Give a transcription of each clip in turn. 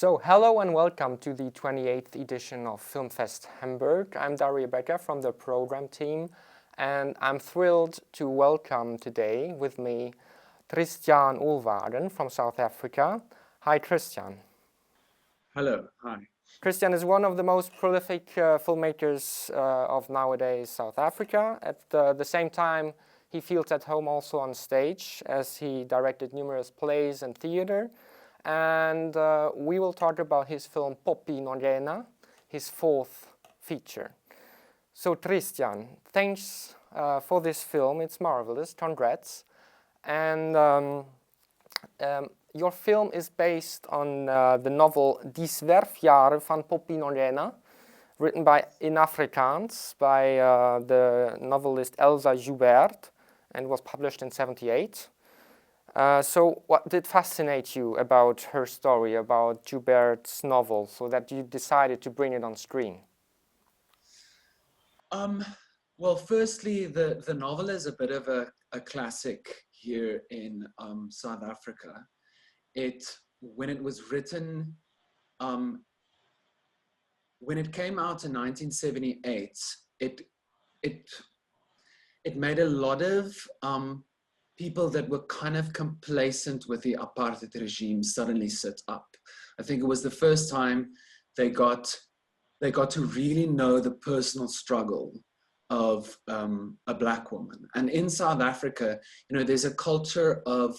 So, hello and welcome to the 28th edition of Filmfest Hamburg. I'm Daria Becker from the program team, and I'm thrilled to welcome today with me Christiaan Olwagen from South Africa. Hi, Christiaan. Hello, hi. Christiaan is one of the most prolific filmmakers of nowadays South Africa. At the same time, he feels at home also on stage, as he directed numerous plays and theater. And we will talk about his film POPPIE NONGENA, his fourth feature. So Christiaan, thanks for this film. It's marvelous. Congrats. And your film is based on the novel Die Zwerfjaren van POPPIE NONGENA, written in Afrikaans by the novelist Elsa Joubert, and was published in '78. So what did fascinate you about her story, about Joubert's novel, so that you decided to bring it on screen? Well, firstly, the novel is a bit of a classic here in South Africa. When it was written, when it came out in 1978, it made a lot of people that were kind of complacent with the apartheid regime suddenly sit up. I think it was the first time they got to really know the personal struggle of a Black woman. And in South Africa, there's a culture of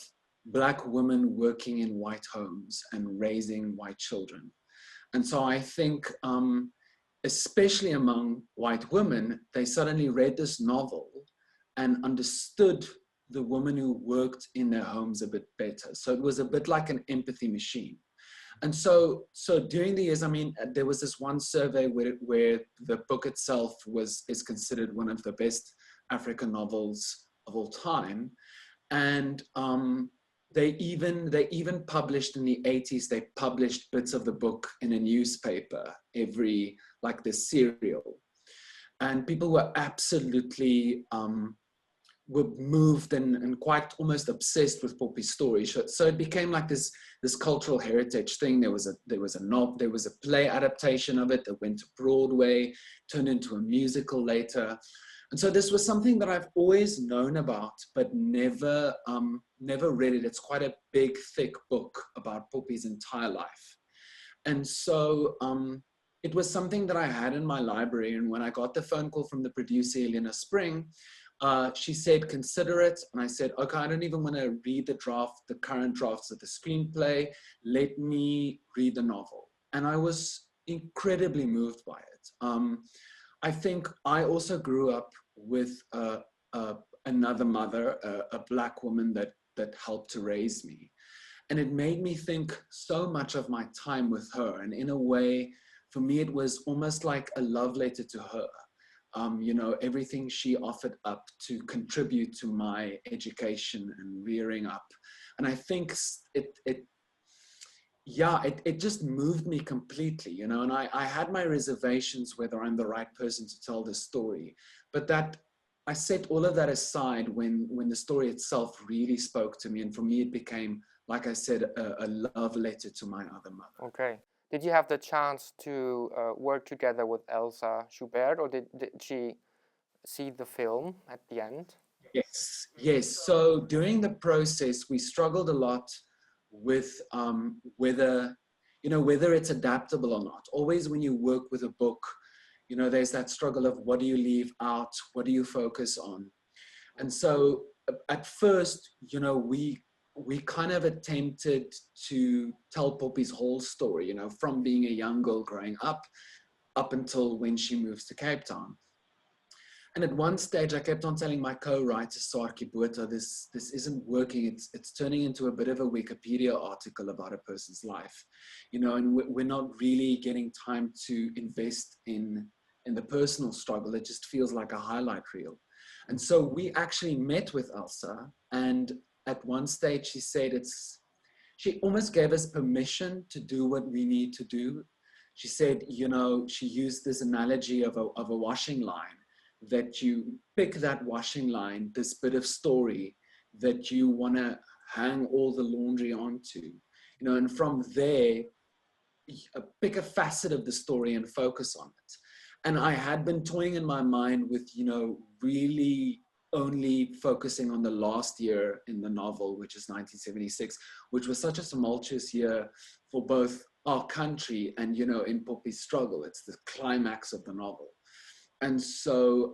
Black women working in white homes and raising white children. And so I think, especially among white women, they suddenly read this novel and understood the women who worked in their homes a bit better. So it was a bit like an empathy machine. And so during the years, there was this one survey where the book itself is considered one of the best African novels of all time. And they even published in the 80s, they published bits of the book in a newspaper like this serial. And people were absolutely were moved and quite almost obsessed with Poppie's story. So it became like this cultural heritage thing. There was a play adaptation of it that went to Broadway, turned into a musical later. And so this was something that I've always known about, but never read it. It's quite a big, thick book about Poppie's entire life. And so it was something that I had in my library. And when I got the phone call from the producer, Helena Spring, she said, consider it. And I said, okay, I don't even want to read the current drafts of the screenplay. Let me read the novel. And I was incredibly moved by it. I think I also grew up with another mother, a Black woman that helped to raise me. And it made me think so much of my time with her. And in a way, for me, it was almost like a love letter to her. Everything she offered up to contribute to my education and rearing up. And I think it just moved me completely, and I had my reservations whether I'm the right person to tell this story, but that I set all of that aside when the story itself really spoke to me. And for me, it became, like I said, a love letter to my other mother. Okay. Did you have the chance to work together with Elsa Joubert, or did she see the film at the end? Yes. So during the process, we struggled a lot with whether it's adaptable or not. Always when you work with a book, there's that struggle of what do you leave out, what do you focus on. And so at first, we kind of attempted to tell Poppie's whole story, from being a young girl growing up until when she moves to Cape Town. And at one stage, I kept on telling my co-writer, Sarki Botha, this isn't working. It's turning into a bit of a Wikipedia article about a person's life, and we're not really getting time to invest in the personal struggle. It just feels like a highlight reel. And so we actually met with Elsa, and at one stage she said she almost gave us permission to do what we need to do. She said, she used this analogy of a washing line, that you pick that washing line, this bit of story that you want to hang all the laundry onto, and from there pick a facet of the story and focus on it. And I had been toying in my mind with, really only focusing on the last year in the novel, which is 1976, which was such a tumultuous year for both our country and, in Poppie's struggle. It's the climax of the novel. And so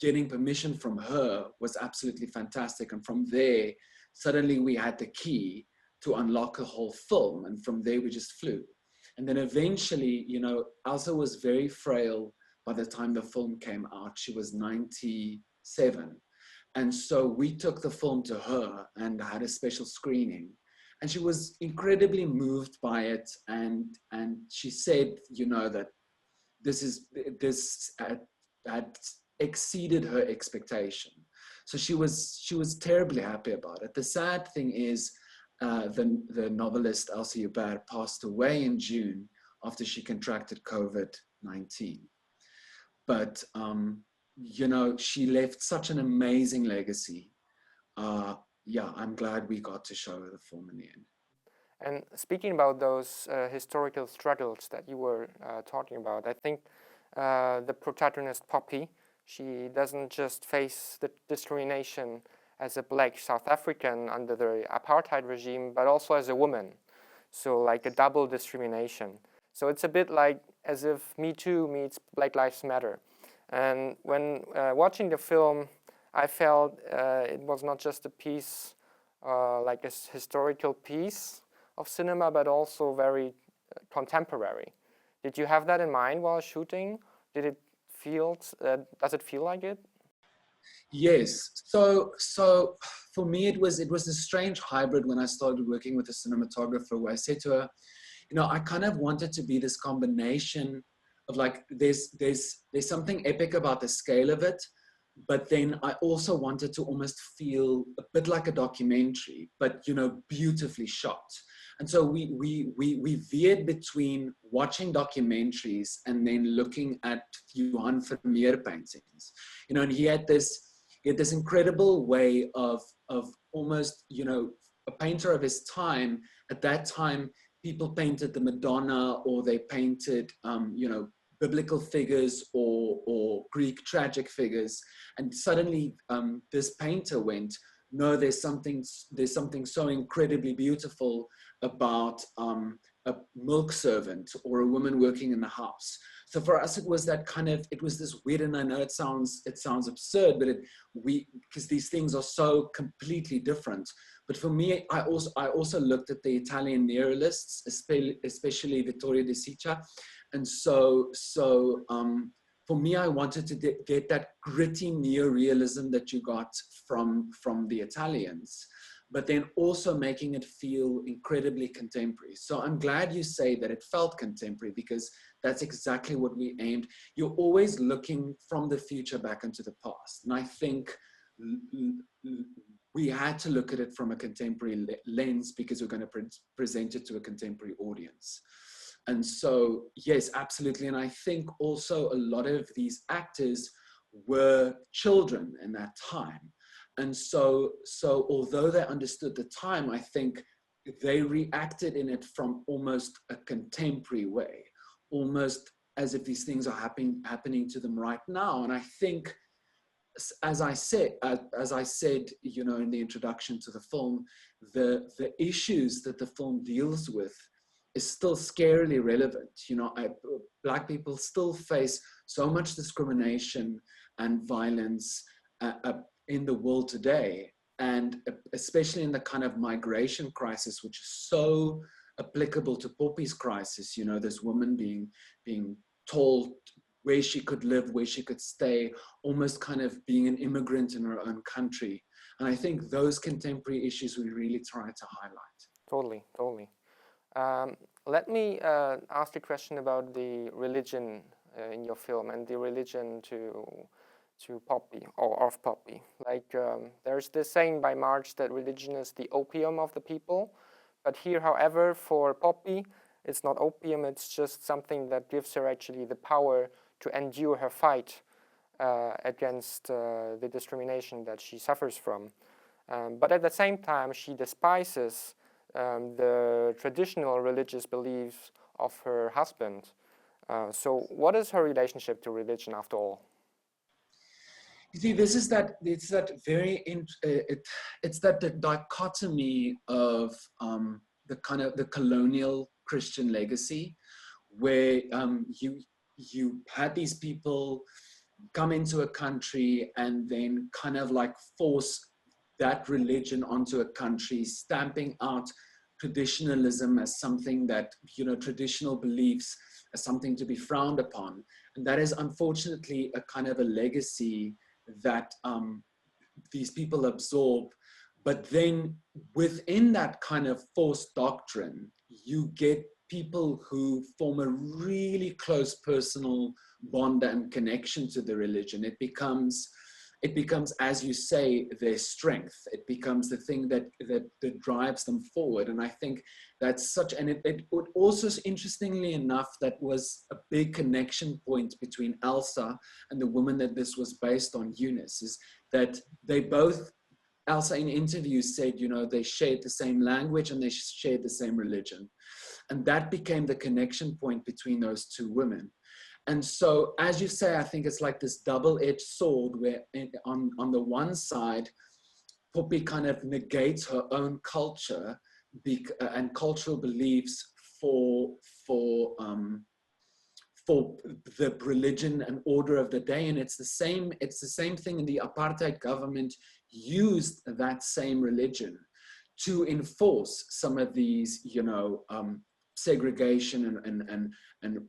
getting permission from her was absolutely fantastic. And from there, suddenly we had the key to unlock a whole film. And from there, we just flew. And then eventually, Elsa was very frail by the time the film came out. She was 97. And so we took the film to her and had a special screening. And she was incredibly moved by it. And she said, that this had exceeded her expectation. So she was terribly happy about it. The sad thing is, the novelist Elsa Joubert passed away in June after she contracted COVID-19. But, she left such an amazing legacy. I'm glad we got to show her the film in the end. And speaking about those historical struggles that you were talking about, I think the protagonist Poppie, she doesn't just face the discrimination as a black South African under the apartheid regime, but also as a woman. So like a double discrimination. So it's a bit like as if Me Too meets Black Lives Matter. And when watching the film, I felt it was not just a piece, like a historical piece of cinema, but also very contemporary. Did you have that in mind while shooting? Did it feel, does it feel like it? Yes. So for me, it was a strange hybrid when I started working with a cinematographer, where I said to her, I kind of wanted to be this combination of like, there's something epic about the scale of it, but then I also wanted to almost feel a bit like a documentary, but beautifully shot. And so we veered between watching documentaries and then looking at Johan Vermeer paintings. And he had this incredible way of almost, a painter of his time. At that time, people painted the Madonna, or they painted, biblical figures or Greek tragic figures. And suddenly this painter went, no, there's something so incredibly beautiful about a milk servant or a woman working in the house. So for us, it was this weird, and I know it sounds absurd, but because these things are so completely different. But for me, I also looked at the Italian neorealists, especially Vittorio De Sica. And so for me, I wanted to get that gritty neorealism that you got from the Italians, but then also making it feel incredibly contemporary. So I'm glad you say that it felt contemporary, because that's exactly what we aimed. You're always looking from the future back into the past. And I think we had to look at it from a contemporary lens, because we're going to present it to a contemporary audience. And so, yes, absolutely. And I think also a lot of these actors were children in that time. And so although they understood the time, I think they reacted in it from almost a contemporary way, almost as if these things are happening to them right now. And I think, as I said, in the introduction to the film, the issues that the film deals with is still scarily relevant. Black people still face so much discrimination and violence in the world today, and especially in the kind of migration crisis, which is so applicable to Poppie's crisis. This woman being told where she could live, where she could stay, almost kind of being an immigrant in her own country. And I think those contemporary issues we really try to highlight. Totally. Let me ask a question about the religion in your film, and the religion to Poppie, or of Poppie. Like there's this saying by Marx that religion is the opium of the people. But here, however, for Poppie, it's not opium, it's just something that gives her actually the power to endure her fight against the discrimination that she suffers from. But at the same time, she despises the traditional religious beliefs of her husband. So what is her relationship to religion after all? You see, it's that the dichotomy of the kind of the colonial Christian legacy, where you had these people come into a country and then kind of like force that religion onto a country, stamping out traditionalism as something that, traditional beliefs as something to be frowned upon. And that is unfortunately a kind of a legacy that these people absorb. But then within that kind of forced doctrine, you get people who form a really close personal bond and connection to the religion. It becomes, as you say, their strength. It becomes the thing that drives them forward. And I think that's such, and it also, interestingly enough, that was a big connection point between Elsa and the woman that this was based on, Eunice, is that they both, Elsa in interviews said, they shared the same language and they shared the same religion. And that became the connection point between those two women. And so, as you say, I think it's like this double-edged sword where on the one side, Poppie kind of negates her own culture and cultural beliefs for the religion and order of the day. And it's the same thing. In the apartheid government used that same religion to enforce some of these, segregation and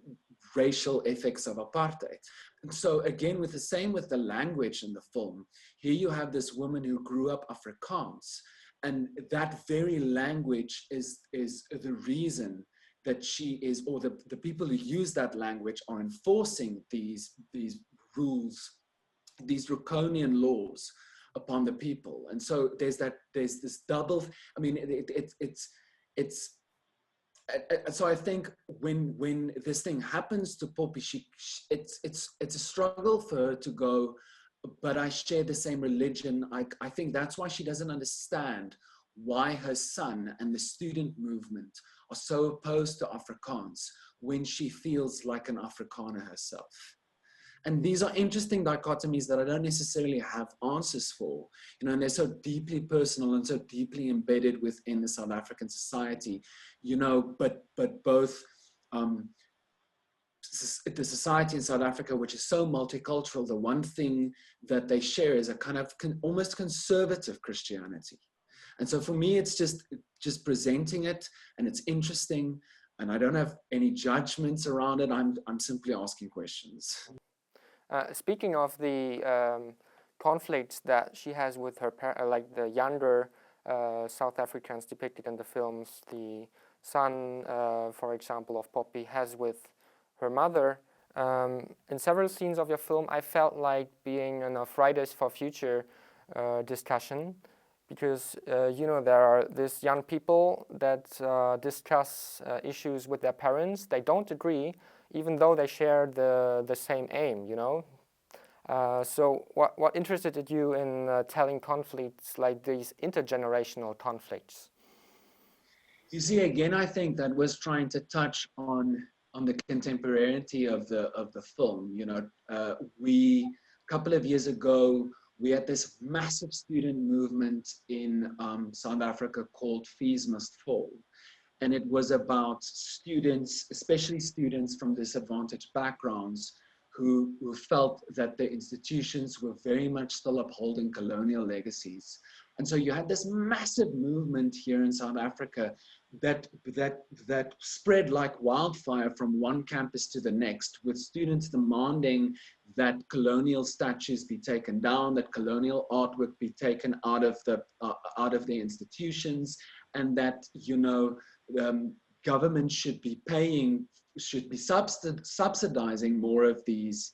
racial ethics of apartheid. And so again, with the language in the film, here you have this woman who grew up Afrikaans, and that very language is the reason that she is, or the people who use that language are enforcing these rules, these draconian laws upon the people. And so there's this double, I mean, so I think when this thing happens to Poppie, it's a struggle for her to go, but I share the same religion. I think that's why she doesn't understand why her son and the student movement are so opposed to Afrikaans when she feels like an Afrikaner herself. And these are interesting dichotomies that I don't necessarily have answers for, and they're so deeply personal and so deeply embedded within the South African society, but both the society in South Africa, which is so multicultural, the one thing that they share is a kind of almost conservative Christianity. And so for me, it's just presenting it, and it's interesting, and I don't have any judgments around it. I'm simply asking questions. Speaking of the conflicts that she has with her like the younger South Africans depicted in the films, the son, for example, of Poppie has with her mother. In several scenes of your film, I felt like being in a Fridays for Future discussion, because there are these young people that discuss issues with their parents. They don't agree, even though they share the same aim, So what interested you in telling conflicts like these intergenerational conflicts? You see, again, I think that was trying to touch on the contemporaneity of the film. A couple of years ago, we had this massive student movement in South Africa called Fees Must Fall. And it was about students, especially students from disadvantaged backgrounds, who felt that the institutions were very much still upholding colonial legacies. And so you had this massive movement here in South Africa that spread like wildfire from one campus to the next, with students demanding that colonial statues be taken down, that colonial artwork be taken out of the institutions, and that government should be subsidizing more of these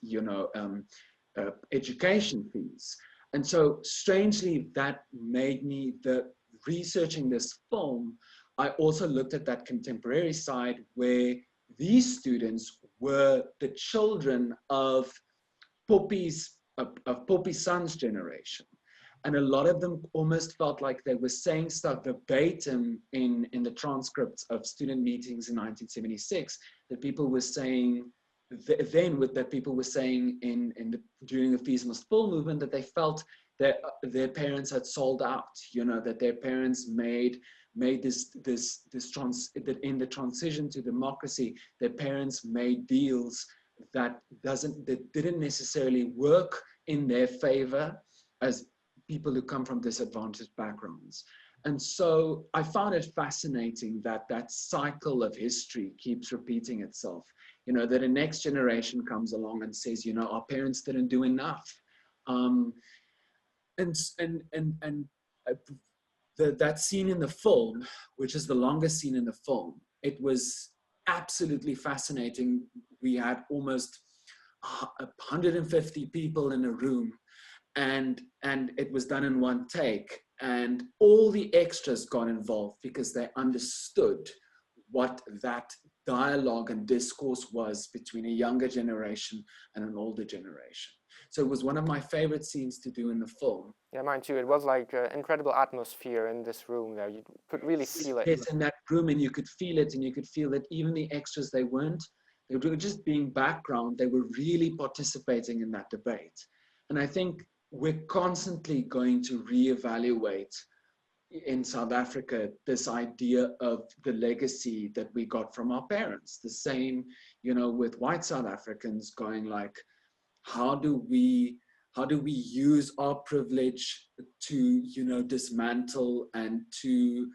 education fees. And so strangely, that made me, researching this film, I also looked at that contemporary side where these students were the children of Poppie's son's generation. And a lot of them almost felt like they were saying stuff verbatim in the transcripts of student meetings in 1976 that people were saying that people were saying during the Fees Must Fall movement, that they felt that their parents had sold out, that their parents made that in the transition to democracy, their parents made deals that didn't necessarily work in their favor as people who come from disadvantaged backgrounds. And so I found it fascinating that that cycle of history keeps repeating itself, that a next generation comes along and says, our parents didn't do enough. That scene in the film, which is the longest scene in the film, it was absolutely fascinating. We had almost 150 people in a room, and it was done in one take, and all the extras got involved because they understood what that dialogue and discourse was between a younger generation and an older generation. So it was one of my favorite scenes to do in the film. Yeah, mine too. It was like an incredible atmosphere in this room there. You could really feel it. Yes, in that room, and you could feel it, and you could feel that even the extras, they were just being background. They were really participating in that debate. And I think we're constantly going to reevaluate in South Africa this idea of the legacy that we got from our parents. The same, with white South Africans going like, how do we use our privilege to dismantle and to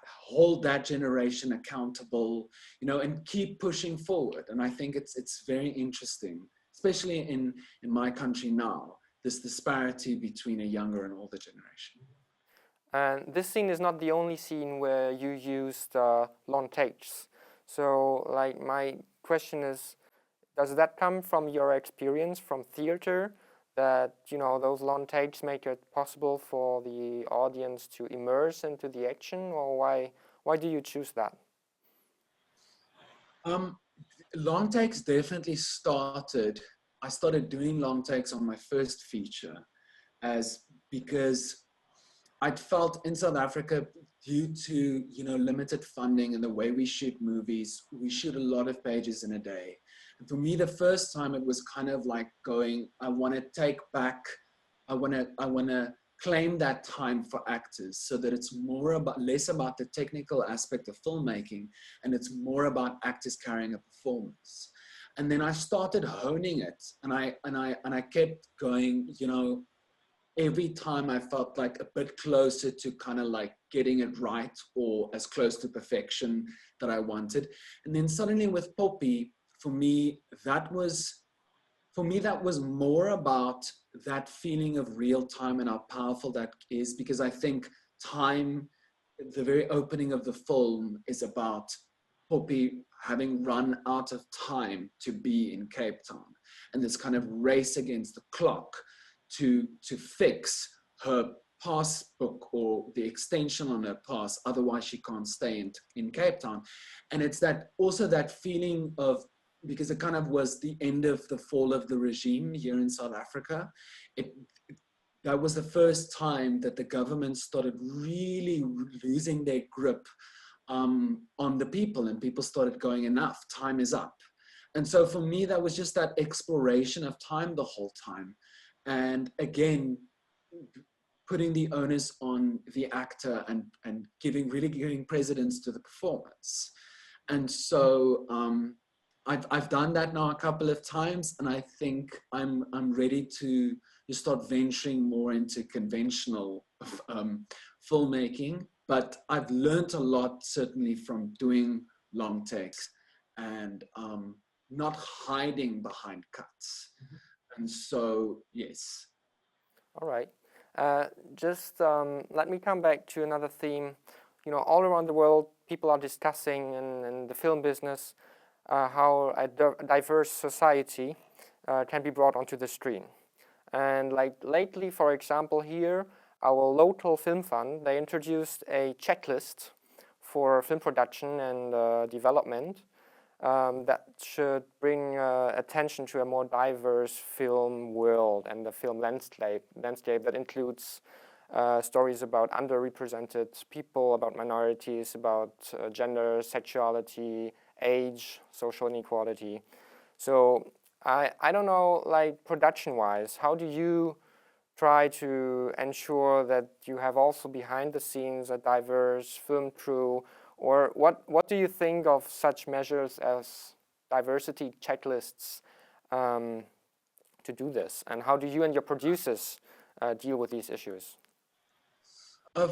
hold that generation accountable, and keep pushing forward. And I think it's very interesting, especially in my country now, this disparity between a younger and older generation. And this scene is not the only scene where you used long takes. So, like, my question is, does that come from your experience from theater, that those long takes make it possible for the audience to immerse into the action, or why do you choose that? Long takes definitely started. I started doing long takes on my first feature because I'd felt in South Africa, due to limited funding and the way we shoot movies, we shoot a lot of pages in a day. And for me, the first time, it was kind of like going, I want to claim that time for actors, so that it's less about the technical aspect of filmmaking, and it's more about actors carrying a performance. And then I started honing it, and I kept going, every time I felt like a bit closer to kind of like getting it right, or as close to perfection that I wanted. And then suddenly with POPPIE, for me, that was more about that feeling of real time and how powerful that is, because I think time, the very opening of the film, is about POPPIE having run out of time to be in Cape Town, and this kind of race against the clock to fix her passbook or the extension on her pass, otherwise she can't stay in Cape Town. And it's also that feeling of, because it kind of was the end of the fall of the regime here in South Africa, that was the first time that the government started really losing their grip on the people, and people started going, enough, time is up. And so for me, that was just that exploration of time the whole time. And again, putting the onus on the actor and really giving precedence to the performance. And so I've done that now a couple of times, and I think I'm ready to start venturing more into conventional filmmaking. But I've learned a lot, certainly, from doing long takes and not hiding behind cuts. And so, yes. All right. Just let me come back to another theme. All around the world, people are discussing in the film business how a diverse society can be brought onto the screen. And like lately, for example, here, our local film fund, they introduced a checklist for film production and development. that should bring attention to a more diverse film world and the film landscape that includes stories about underrepresented people, about minorities, about gender, sexuality, age, social inequality. So I don't know, like production-wise, how do you try to ensure that you have also behind the scenes a diverse film crew, or what do you think of such measures as diversity checklists to do this, and how do you and your producers deal with these issues?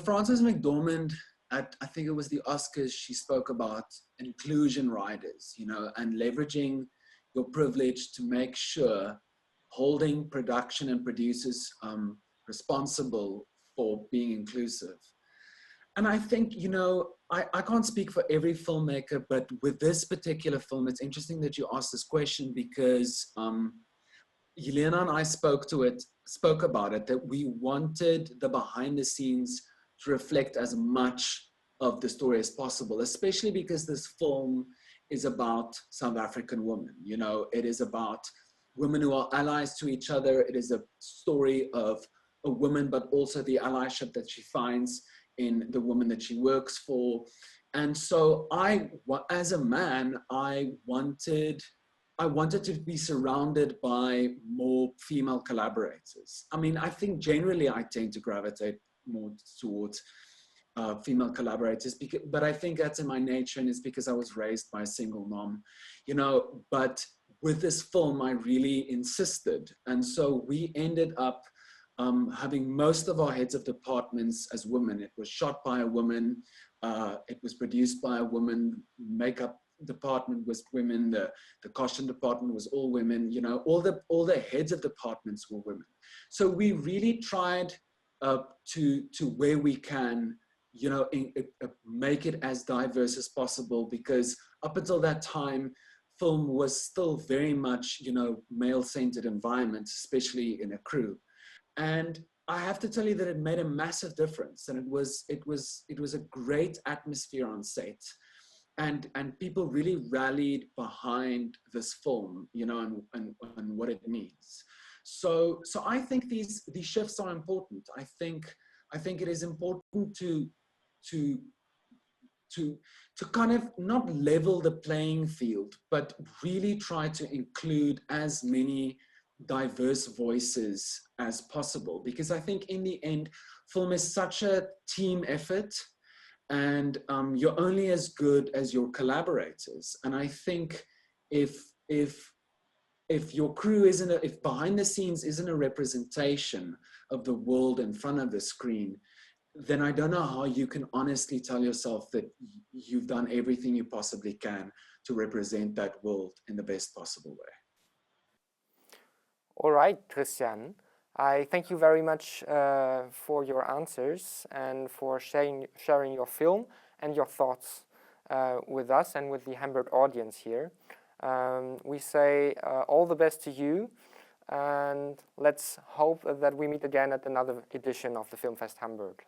Frances McDormand, I think it was the Oscars, she spoke about inclusion riders, you know, and leveraging your privilege to make sure holding production and producers responsible for being inclusive. And I think, you know, I can't speak for every filmmaker, but with this particular film, it's interesting that you asked this question because Yelena and I spoke about it, that we wanted the behind the scenes to reflect as much of the story as possible, especially because this film is about South African women. You know, it is about women who are allies to each other. It is a story of a woman, but also the allyship that she finds in the woman that she works for. And so as a man, I wanted to be surrounded by more female collaborators. I mean, I think generally I tend to gravitate more towards female collaborators, but I think that's in my nature, and it's because I was raised by a single mom, you know. But with this film, I really insisted. And so we ended up having most of our heads of departments as women. It was shot by a woman, it was produced by a woman, makeup department was women, the costume department was all women, you know, all the heads of departments were women. So we really tried to where we can, you know, make it as diverse as possible, because up until that time, film was still very much, you know, male-centered environment, especially in a crew. And I have to tell you that it made a massive difference, and it was a great atmosphere on set. And people really rallied behind this film, you know, and what it means. So I think these shifts are important. I think it is important to kind of not level the playing field, but really try to include as many diverse voices as possible. Because I think in the end, film is such a team effort, and you're only as good as your collaborators. And I think if your crew if behind the scenes isn't a representation of the world in front of the screen, then I don't know how you can honestly tell yourself that you've done everything you possibly can to represent that world in the best possible way. All right, Christiaan. I thank you very much for your answers and for sharing your film and your thoughts with us and with the Hamburg audience here. We say all the best to you, and let's hope that we meet again at another edition of the Filmfest Hamburg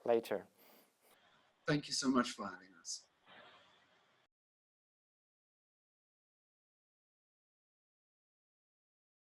later. Thank you so much for having me.